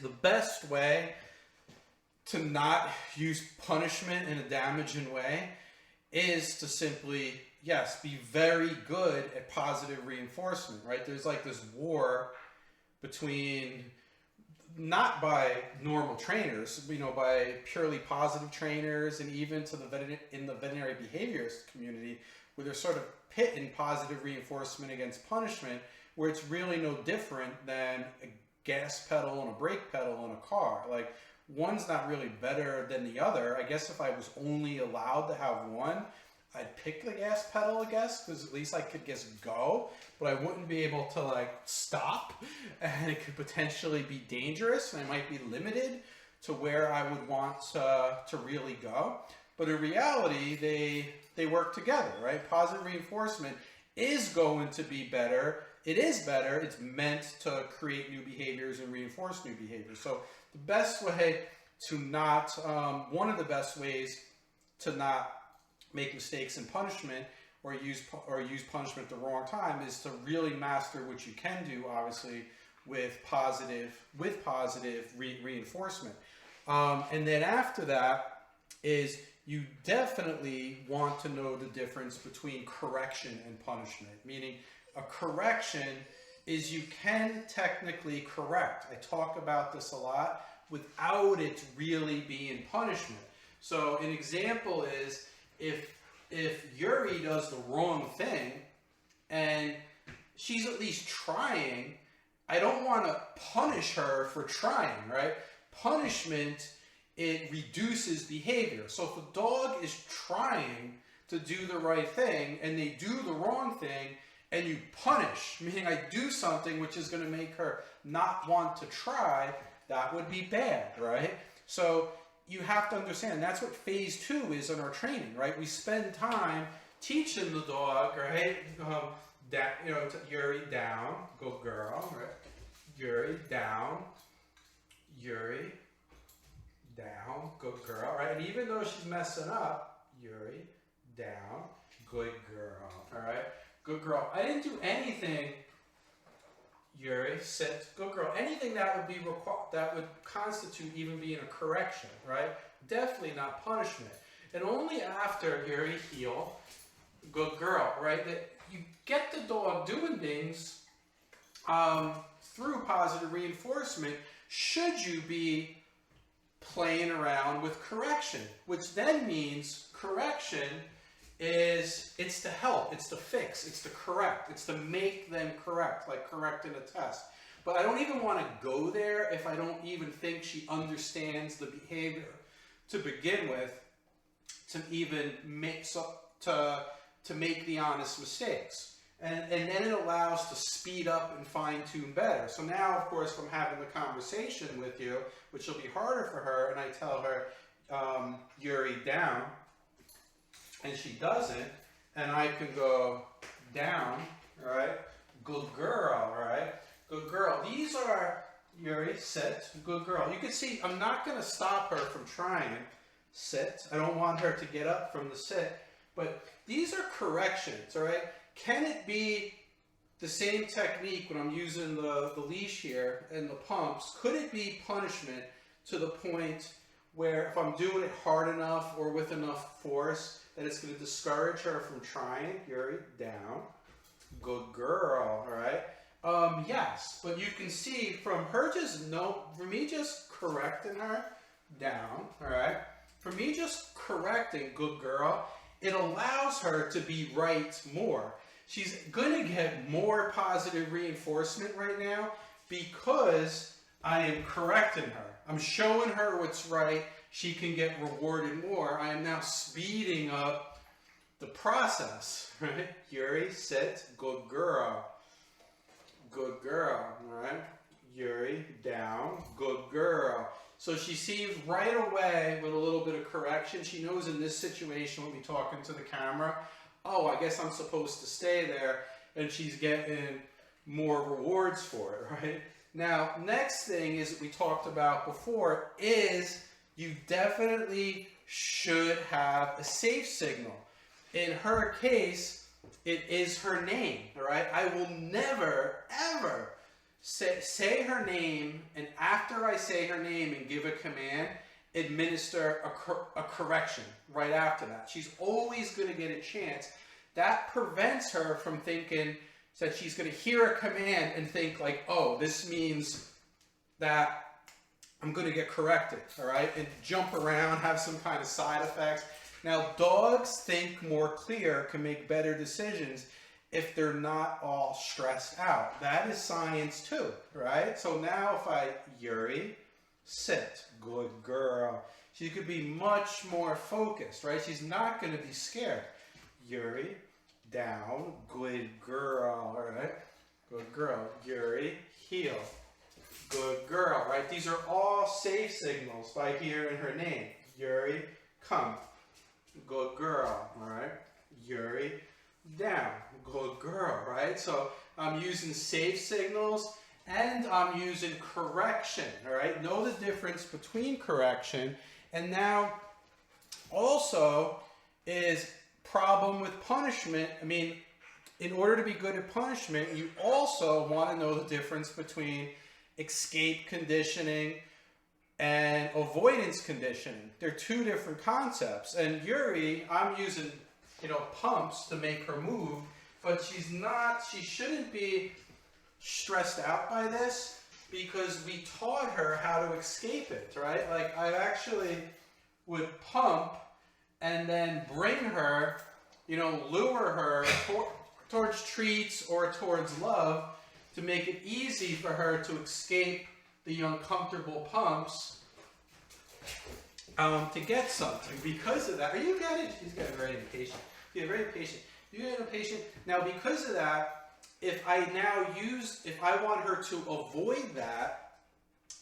The best way to not use punishment in a damaging way is to simply, yes, be very good at positive reinforcement, right? There's like this war between, not by normal trainers, by purely positive trainers, and even to in the veterinary behaviorist community, where they're sort of pitting positive reinforcement against punishment, where it's really no different than a gas pedal and a brake pedal in a car. Like, one's not really better than the other. I guess if I was only allowed to have one, I'd pick the gas pedal, I guess, because at least I could just go, but I wouldn't be able to like stop, and it could potentially be dangerous, and I might be limited to where I would want to really go. But in reality, they work together, right? Positive reinforcement is going to be better. It is better. It's meant to create new behaviors and reinforce new behaviors. So the best way to not, one of the best ways to not make mistakes in punishment or use punishment at the wrong time is to really master what you can do, obviously, with positive reinforcement. And then after that is you definitely want to know the difference between correction and punishment. Meaning, a correction is you can technically correct. I talk about this a lot without it really being punishment. So an example is if Yuri does the wrong thing and she's at least trying, I don't want to punish her for trying, right? Punishment, it reduces behavior. So if a dog is trying to do the right thing and they do the wrong thing, and you punish, meaning I do something which is going to make her not want to try, that would be bad, right? So you have to understand, that's what phase 2 is in our training, right? We spend time teaching the dog, right? Yuri, down, good girl, right? Yuri, down, Yuri, down, good girl, right? And even though she's messing up, Yuri, down, good girl, all right? Good girl. I didn't do anything, Yuri, sit, good girl. Anything that would be that would constitute even being a correction, right? Definitely not punishment. And only after Yuri, heel, good girl, right? That you get the dog doing things through positive reinforcement, should you be playing around with correction, which then means correction is, it's to help, it's to fix, it's to correct, it's to make them correct, like correcting a test. But I don't even want to go there if I don't even think she understands the behavior to begin with, to even make to make the honest mistakes. And then it allows to speed up and fine tune better. So now, of course, if I'm having the conversation with you, which will be harder for her, and I tell her, Yuri, down, and she doesn't, and I can go down, right? Good girl, right? Good girl. These are, Yuri, sit, good girl. You can see I'm not going to stop her from trying. Sit. I don't want her to get up from the sit. But these are corrections, all right? Can it be the same technique when I'm using the leash here and the pumps? Could it be punishment to the point where if I'm doing it hard enough or with enough force, that it's going to discourage her from trying? Yuri, down. Good girl, all right? Yes, but you can see from her for me just correcting her, down, all right? For me just correcting, good girl, it allows her to be right more. She's going to get more positive reinforcement right now because I am correcting her. I'm showing her what's right. She can get rewarded more. I am now speeding up the process, right? Yuri, sit, good girl. Good girl, all right? Yuri, down, good girl. So she sees right away with a little bit of correction. She knows in this situation, we'll be talking to the camera, oh, I guess I'm supposed to stay there, and she's getting more rewards for it, right? Now, next thing is we talked about before is you definitely should have a safe signal. In her case, it is her name, all right? I will never, ever say her name, and after I say her name and give a command, administer a correction right after that. She's always going to get a chance. That prevents her from thinking that she's going to hear a command and think like, oh, this means that I'm going to get corrected, all right? And jump around, have some kind of side effects. Now, dogs think more clear, can make better decisions if they're not all stressed out. That is science too, right? So now if I, Yuri, sit, good girl. She could be much more focused, right? She's not going to be scared. Yuri, down, good girl, all right? Good girl. Yuri, heel, good girl, right? These are all safe signals by hearing her name. Yuri, come, good girl, all right? Yuri, down, good girl, right? So I'm using safe signals and I'm using correction, all right? Know the difference between correction and now also is problem with punishment. I mean, in order to be good at punishment, you also want to know the difference between escape conditioning and avoidance conditioning. They're two different concepts. And Yuri, I'm using, pumps to make her move, but she shouldn't be stressed out by this because we taught her how to escape it, right? Like I actually would pump and then bring her, lure her towards treats or towards love to make it easy for her to escape the uncomfortable pumps to get something. Because of that, are you getting? She's getting very impatient. You're very impatient. You get impatient. Now, because of that, if I want her to avoid that,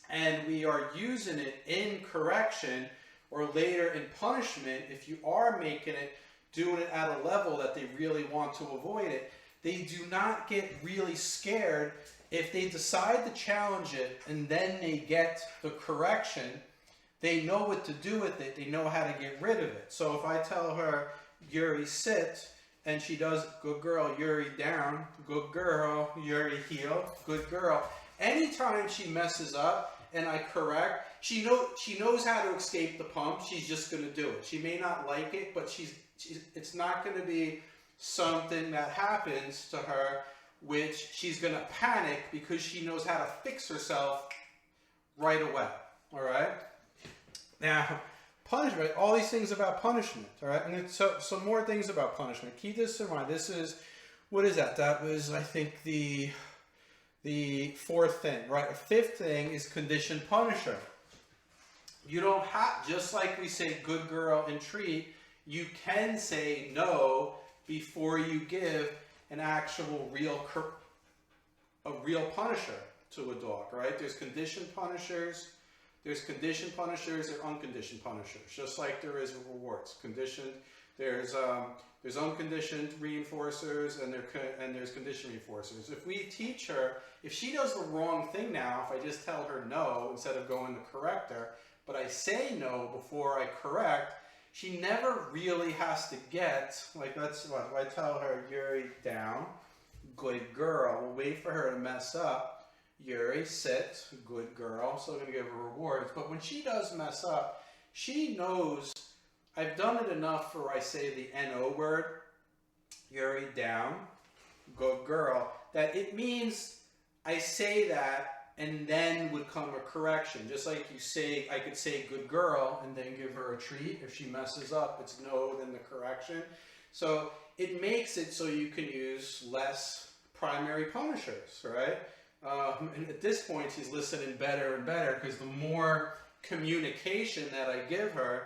and we are using it in correction or later in punishment, if you are making it, doing it at a level that they really want to avoid it, they do not get really scared if they decide to challenge it and then they get the correction. They know what to do with it. They know how to get rid of it. So if I tell her, Yuri, sit, and she does, good girl, Yuri, down, good girl, Yuri, heel, good girl. Anytime she messes up and I correct, she knows how to escape the pump. She's just going to do it. She may not like it, but it's not going to be something that happens to her which she's going to panic because she knows how to fix herself right away. All right? Now, punishment, all these things about punishment, all right? And so some more things about punishment. Keep this in mind. This is, what is that? That was, I think, the fourth thing, right? A fifth thing is conditioned punisher. You don't have, just like we say good girl and treat, you can say no before you give an actual real punisher to a dog, right? There's conditioned punishers. There's conditioned punishers or unconditioned punishers, just like there is rewards. Conditioned, there's unconditioned reinforcers and there's conditioned reinforcers. If we teach her, if she does the wrong thing now, if I just tell her no instead of going to correct her, but I say no before I correct, she never really has to get, like that's what, if I tell her, Yuri, down, good girl, we'll wait for her to mess up. Yuri, sit, good girl, so I'm going to give her rewards. But when she does mess up, she knows I've done it enough for I say the N-O word, Yuri, down, good girl, that it means I say that and then would come a correction. Just like you say, I could say good girl and then give her a treat. If she messes up, it's no, then the correction. So it makes it so you can use less primary punishers, right? And at this point, she's listening better and better because the more communication that I give her,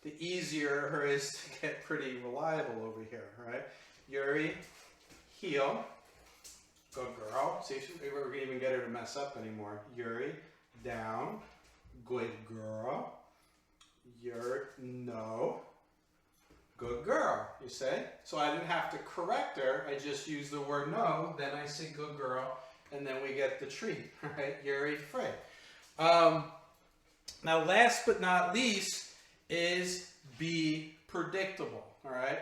the easier her is to get pretty reliable over here, right? Yuri, heel, good girl. See if we're going to even get her to mess up anymore. Yuri, down, good girl. Yuri, no, good girl, you say? So I didn't have to correct her. I just used the word no, then I say good girl. And then we get the treat, right? Yuri, free. Now, last but not least is be predictable, all right?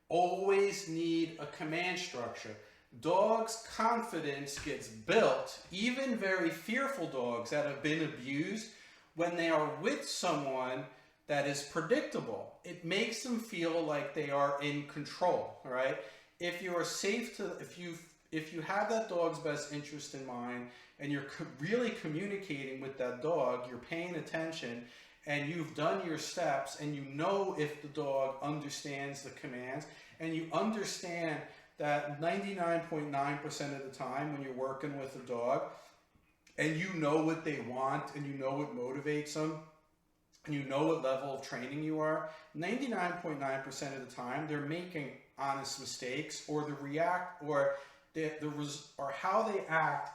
Always need a command structure. dogs' confidence gets built, even very fearful dogs that have been abused, when they are with someone that is predictable. It makes them feel like they are in control, all right? If you are safe to, if you have that dog's best interest in mind, and you're really communicating with that dog, you're paying attention, and you've done your steps, and you know if the dog understands the commands, and you understand that 99.9% of the time when you're working with a dog, and you know what they want, and you know what motivates them, and you know what level of training you are, 99.9% of the time they're making honest mistakes, or or how they act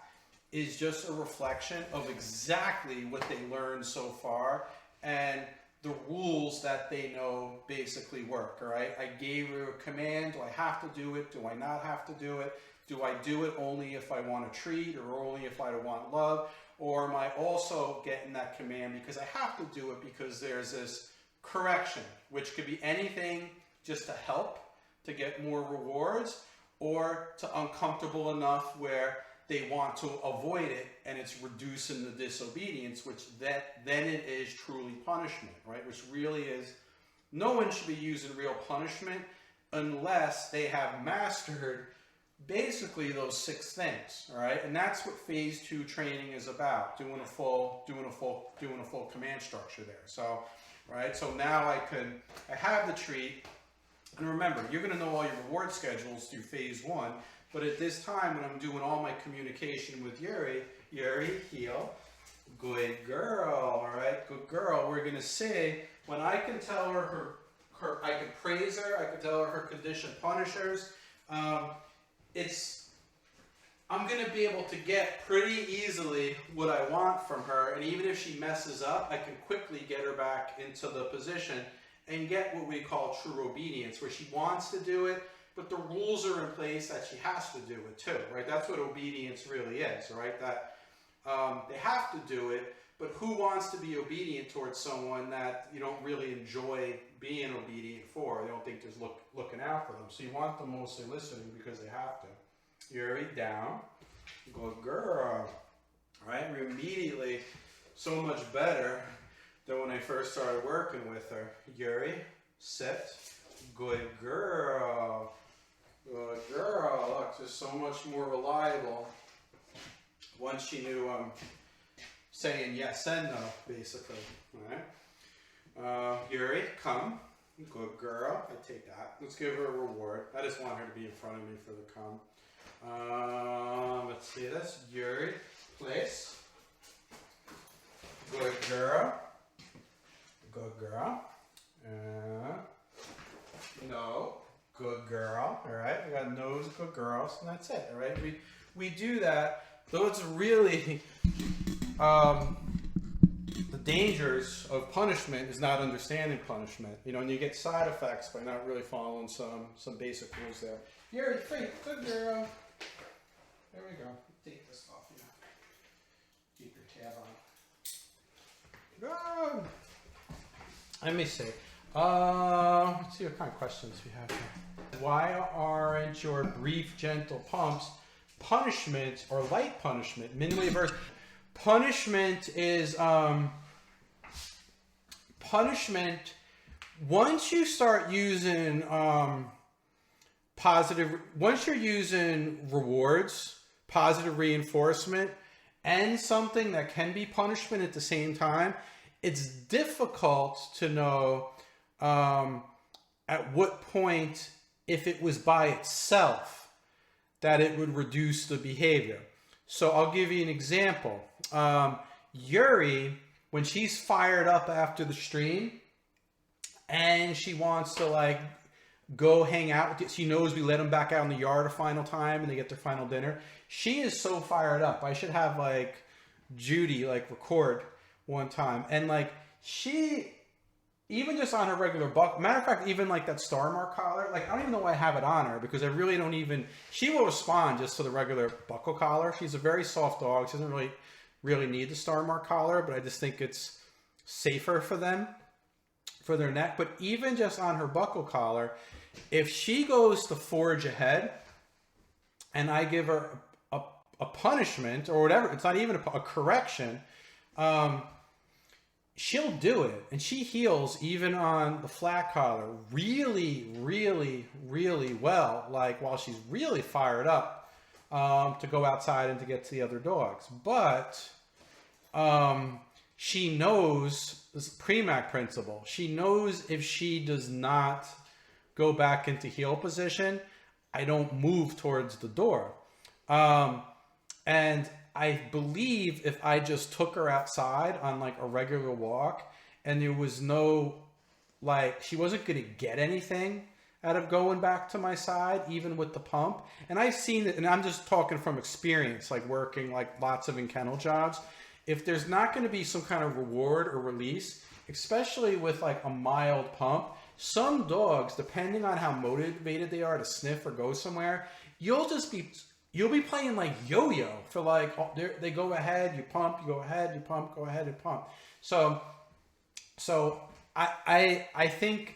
is just a reflection of exactly what they learned so far, and the rules that they know basically work. All right, I gave you a command. Do I have to do it? Do I not have to do it? Do I do it only if I want a treat, or only if I want love? Or am I also getting that command because I have to do it because there's this correction, which could be anything just to help, to get more rewards, or to uncomfortable enough where they want to avoid it, and it's reducing the disobedience, which then it is truly punishment, right? Which really is, no one should be using real punishment unless they have mastered basically those 6 things, all right? And that's what phase 2 training is about, doing a full command structure there. So, right, so now I have the treat, and remember, you're gonna know all your reward schedules through phase 1, but at this time when I'm doing all my communication with Yuri, heel, good girl, all right, good girl, we're gonna say, when I can tell her I can praise her, I can tell her conditioned punishers, I'm going to be able to get pretty easily what I want from her, and even if she messes up, I can quickly get her back into the position and get what we call true obedience, where she wants to do it, but the rules are in place that she has to do it too, right? That's what obedience really is, right? That they have to do it, but who wants to be obedient towards someone that you don't really enjoy being obedient for? They don't think there's looking out for them. So you want them mostly listening because they have to. Yuri, down. Good girl. All right, we're immediately so much better than when I first started working with her. Yuri, sit. Good girl. Good girl. Look, just so much more reliable. Once she knew saying yes and no, basically. All right. Yuri, come. Good girl. I take that. Let's give her a reward. I just want her to be in front of me for the come. Let's see this. Yuri, place. Good girl. Good girl. No. Good girl. All right. We got nose, good girls, and that's it. All right. We do that. Though it's really the dangers of punishment is not understanding punishment. You know, and you get side effects by not really following some basic rules there. Yuri, free. Good girl. There we go. Take this off, you know. Keep your tab on. Good. Let me see. Let's see what kind of questions we have here. Why aren't your brief, gentle pumps punishment or light punishment? Minimally averse. Punishment is punishment. Once you start using once you're using rewards, positive reinforcement, and something that can be punishment at the same time, it's difficult to know at what point, if it was by itself, that it would reduce the behavior. So I'll give you an example. Yuri, when she's fired up after the stream and she wants to like go hang out with you, she knows we let them back out in the yard a final time and they get their final dinner. She is so fired up. I should have like Judy like record one time, and like she, even just on her regular buckle, matter of fact, even like that star mark collar, like I don't even know why I have it on her, because I really don't even, she will respond just to the regular buckle collar. She's a very soft dog. She doesn't really need the star mark collar, but I just think it's safer for them, for their neck. But even just on her buckle collar, if she goes to forge ahead and I give her a punishment or whatever, it's not even a correction, she'll do it, and she heals even on the flat collar really, really, really well, like while she's really fired up to go outside and to get to the other dogs. But she knows this Premack principle. She knows if she does not go back into heel position, I don't move towards the door. And I believe if I just took her outside on like a regular walk and there was no, like, she wasn't going to get anything out of going back to my side, even with the pump. And I've seen it, and I'm just talking from experience, like working like lots of in-kennel jobs. If there's not going to be some kind of reward or release, especially with like a mild pump, some dogs, depending on how motivated they are to sniff or go somewhere, you'll be playing like yo-yo for like, they go ahead, you pump, you go ahead, you pump, go ahead and pump. So I think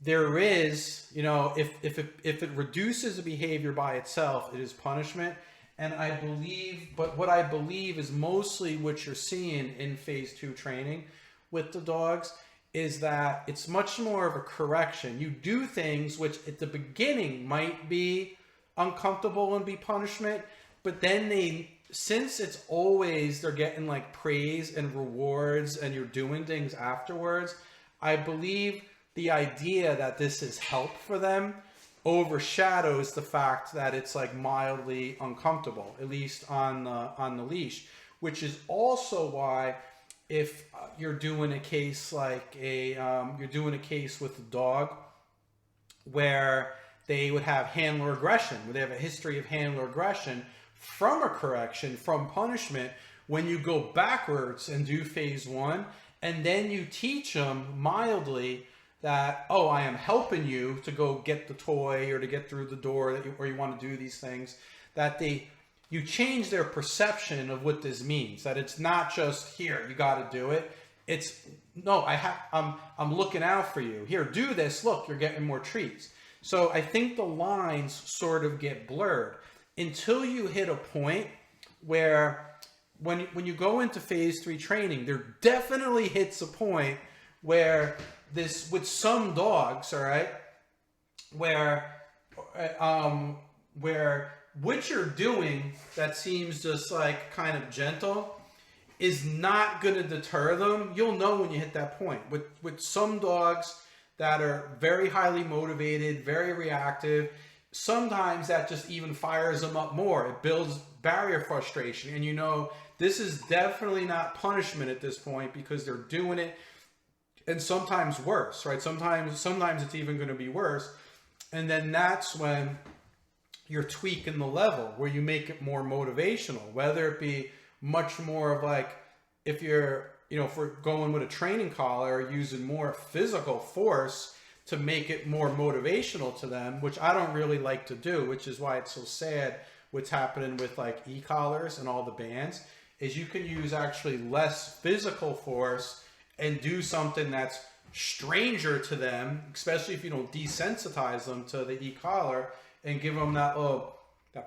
there is, you know, if it reduces the behavior by itself, it is punishment. And I believe, but what I believe is mostly what you're seeing in phase 2 training with the dogs is that it's much more of a correction. You do things which at the beginning might be uncomfortable and be punishment, but then since it's always, they're getting like praise and rewards and you're doing things afterwards, I believe the idea that this is help for them overshadows the fact that it's like mildly uncomfortable, at least on the leash, which is also why if you're doing a case like you're doing a case with a dog where they would have handler aggression, where they have a history of handler aggression from a correction, from punishment, when you go backwards and do phase 1, and then you teach them mildly that, oh, I am helping you to go get the toy or to get through the door or you want to do these things, that you change their perception of what this means, that it's not just here, you got to do it. It's no, I'm looking out for you. Here, do this. Look, you're getting more treats. So I think the lines sort of get blurred until you hit a point where when you go into phase 3 training, there definitely hits a point where this, with some dogs, all right, where what you're doing that seems just like kind of gentle is not going to deter them. You'll know when you hit that point. With some dogs that are very highly motivated, very reactive, sometimes that just even fires them up more. It builds barrier frustration. And you know, this is definitely not punishment at this point because they're doing it, and sometimes worse, right? Sometimes it's even going to be worse. And then that's when you're tweaking the level where you make it more motivational, whether it be much more of like, if you're, you know, if we're going with a training collar, using more physical force to make it more motivational to them, which I don't really like to do, which is why it's so sad what's happening with like e-collars and all the bands, is you can use actually less physical force and do something that's stranger to them, especially if you don't desensitize them to the e-collar and give them that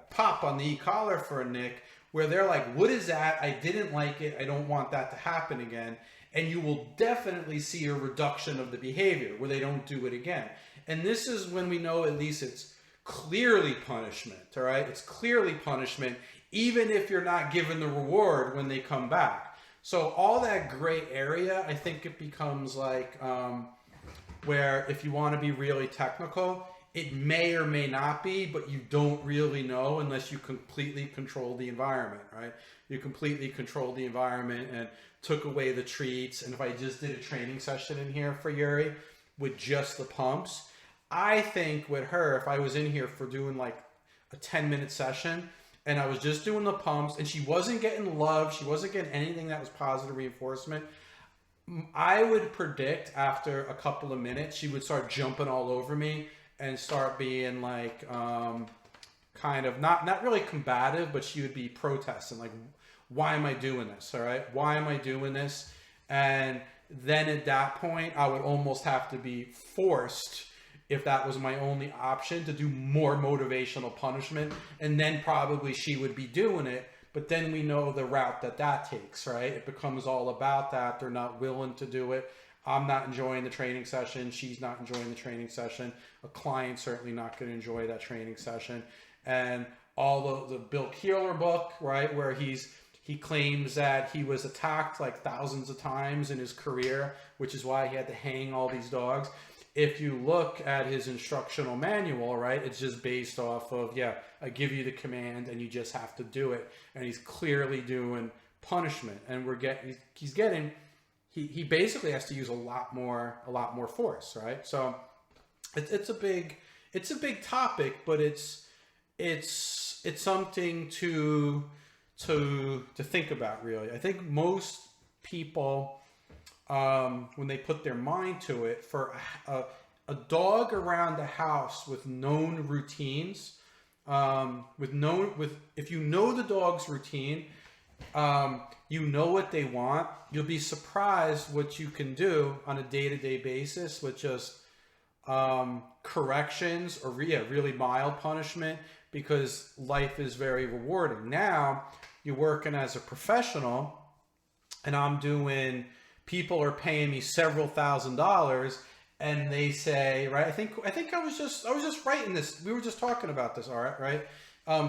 pop on the e-collar for a nick, where they're like, what is that? I didn't like it. I don't want that to happen again. And you will definitely see a reduction of the behavior where they don't do it again. And this is when we know at least it's clearly punishment, all right? It's clearly punishment, even if you're not given the reward when they come back. So all that gray area, I think it becomes like where if you want to be really technical, it may or may not be, but you don't really know unless you completely control the environment, right? You completely control the environment and took away the treats. And if I just did a training session in here for Yuri with just the pumps, I think with her, if I was in here for doing like a 10-minute session and I was just doing the pumps and she wasn't getting love, she wasn't getting anything that was positive reinforcement, I would predict after a couple of minutes, she would start jumping all over me and start being like, kind of not really combative, but she would be protesting, like, why am I doing this? All right. Why am I doing this? And then at that point, I would almost have to be forced if that was my only option, to do more motivational punishment, and then probably she would be doing it. But then we know the route that takes, right? It becomes all about that. They're not willing to do it. I'm not enjoying the training session. She's not enjoying the training session. A client's certainly not going to enjoy that training session. And all the Bill Keeler book, right, where he claims that he was attacked like thousands of times in his career, which is why he had to hang all these dogs. If you look at his instructional manual, right, it's just based off of, yeah, I give you the command and you just have to do it. And he's clearly doing punishment, and he basically has to use a lot more force, right? So it's a big topic, but it's something to think about, really. I think most people, when they put their mind to it, for a dog around the house with known routines, if you know the dog's routine, you know what they want, you'll be surprised what you can do on a day-to-day basis with just corrections or really mild punishment, because life is very rewarding. Now you're working as a professional, and people are paying me several $1,000s, and they say, right, I think I was just writing this. We were just talking about this, all right?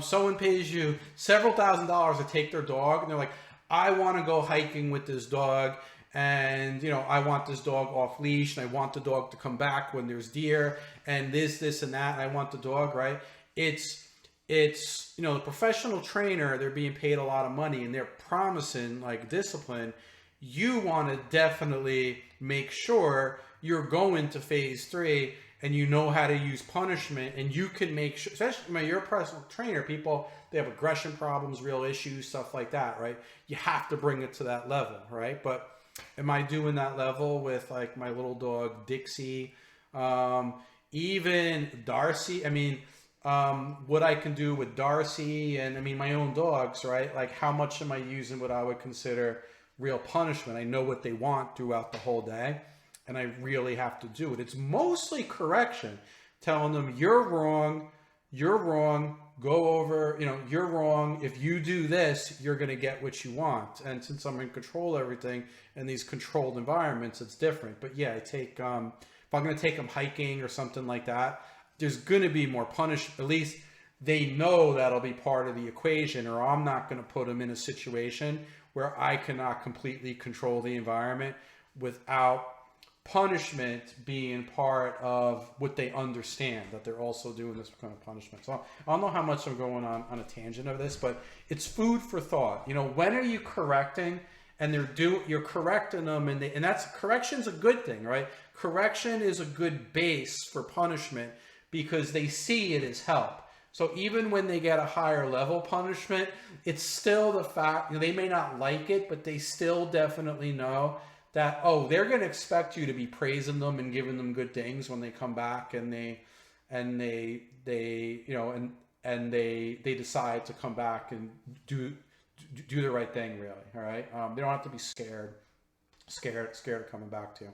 Someone pays you several $1,000s to take their dog, and they're like, I want to go hiking with this dog, and I want this dog off leash, and I want the dog to come back when there's deer, and this and that, and I want the dog, right? It's the professional trainer, they're being paid a lot of money, and they're promising like discipline. You want to definitely make sure you're going to phase 3 and you know how to use punishment, and you can make sure, especially when you're a personal trainer, people, they have aggression problems, real issues, stuff like that, right? You have to bring it to that level, right? But am I doing that level with like my little dog Dixie, even Darcy? I mean, what I can do with Darcy, and I mean my own dogs, right? Like, how much am I using what I would consider real punishment? I know what they want throughout the whole day, and I really have to do it. It's mostly correction, telling them you're wrong, go over, you're wrong. If you do this, you're going to get what you want. And since I'm in control of everything in these controlled environments, it's different. But yeah, if I'm going to take them hiking or something like that, there's going to be more punishment. At least they know that'll be part of the equation, or I'm not going to put them in a situation where I cannot completely control the environment without punishment being part of what they understand, that they're also doing this kind of punishment. So I don't know how much I'm going on a tangent of this, but it's food for thought. When are you correcting? And you're correcting them, and correction's a good thing, right? Correction is a good base for punishment because they see it as help. So even when they get a higher level punishment, it's still the fact, they may not like it, but they still definitely know that, they're going to expect you to be praising them and giving them good things when they come back and they decide to come back and do the right thing, really. All right. They don't have to be scared of coming back to you.